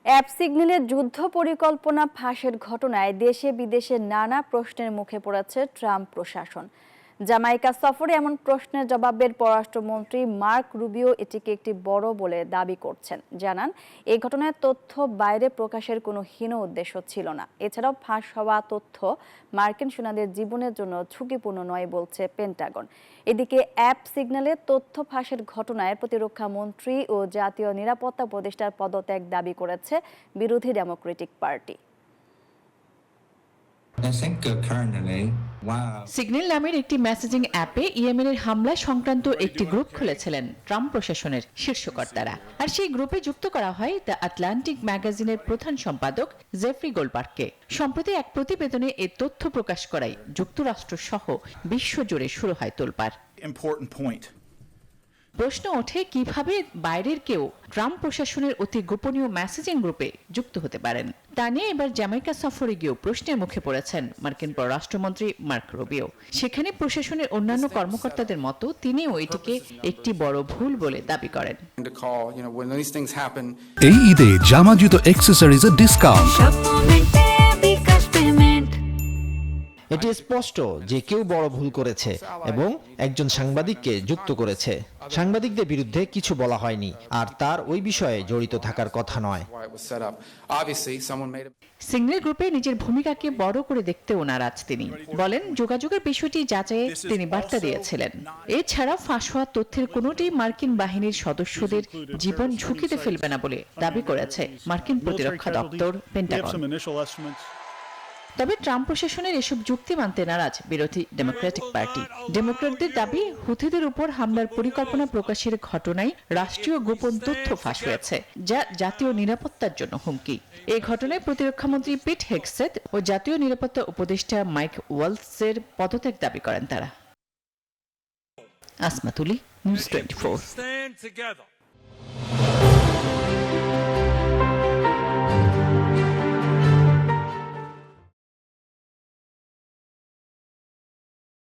App সিগন্যালের যুদ্ধ পরিকল্পনা ফাঁসের ঘটনায় দেশে বিদেশে নানা প্রশ্নের মুখে পড়েছে ট্রাম্প প্রশাসন। জামাইকা সফরে এমন প্রশ্নের জবাবের পররাষ্ট্রমন্ত্রী মার্ক রুবিও এটিকে একটি বড় বলে দাবি করছেন। জানান, এই ঘটনায় তথ্য বাইরে প্রকাশের কোনো হীন উদ্দেশ্য ছিল না। এছাড়াও ফাঁস হওয়া তথ্য মার্কিন সেনাদের জীবনের জন্য ঝুঁকিপূর্ণ নয় বলছে পেন্টাগন। এদিকে অ্যাপ সিগন্যালের তথ্য ফাঁসের ঘটনায় প্রতিরক্ষা মন্ত্রী ও জাতীয় নিরাপত্তা উপদেষ্টার পদত্যাগ দাবি করেছে বিরোধী ডেমোক্রেটিক পার্টি। সিগন্যাল নামের একটি মেসেজিং অ্যাপে ইয়েমেনের হামলা সংক্রান্ত একটি গ্রুপ খুলেছিলেন ট্রাম্প প্রশাসনের শীর্ষকর্তারা। আর সেই গ্রুপে যুক্ত করা হয় দ্য আটলান্টিক ম্যাগাজিনের প্রধান সম্পাদক জেফ্রি গোল্ডবার্গকে। সম্প্রতি এক প্রতিবেদনে এই তথ্য প্রকাশ করায় যুক্তরাষ্ট্র সহ বিশ্বজুড়ে শুরু হয় তোলপাড়। প্রশ্ন ওঠে, কিভাবে বাইরের কেউ ট্রাম্প প্রশাসনের অতি গোপনীয় মেসেজিং গ্রুপে যুক্ত হতে পারেন। তা নিয়ে এবার জ্যামাইকা সফরে গিয়েও প্রশ্নের মুখে পড়েছেন মার্কিন পররাষ্ট্রমন্ত্রী মার্ক রুবিও। সেখানে প্রশাসনের অন্যান্য কর্মকর্তাদের মতো তিনিও এটিকে একটি বড় ভুল বলে দাবি করেন। এই ঈদে জামা জুতো অ্যাকসেসরিজের ডিসকাউন্ট। এটি স্পষ্ট যে কেউ বড় ভুল করেছে এবং একজন সাংবাদিককে যুক্ত করেছে। সাংবাদিকদের বিরুদ্ধে কিছু বলা হয়নি, আর তার ওই বিষয়ে জড়িত থাকার কথা নয়। সিগন্যাল গ্রুপে নিজের ভূমিকাকে বড় করে দেখতেও নারাজ তিনি। বলেন, যোগাযোগের বিষয়টি যাচাইয়ে তিনি বার্তা দিয়েছিলেন। এছাড়া ফাঁস হওয়া তথ্যের কোনোটি মার্কিন বাহিনীর সদস্যদের জীবন ঝুঁকিতে ফেলবে না বলে দাবি করেছে মার্কিন প্রতিরক্ষা দপ্তর পেন্টাগন। তবে ট্রাম্প প্রশাসনের এসব যুক্তি মানতে নারাজ বিরোধী ডেমোক্রেটিক পার্টি। ডেমোক্র্যাটদের দাবি, হুথিদের উপর হামলার পরিকল্পনা প্রকাশের ঘটনায় রাষ্ট্রীয় গোপন তথ্য ফাঁস হয়েছে, যা জাতীয় নিরাপত্তার জন্য হুমকি। এই ঘটনায় প্রতিরক্ষামন্ত্রী পিট হেগসেথ ও জাতীয় নিরাপত্তা উপদেষ্টা মাইক ওয়ালসের পদত্যাগ দাবি করেন তারা। আসমা তুলি, নিউজ 24।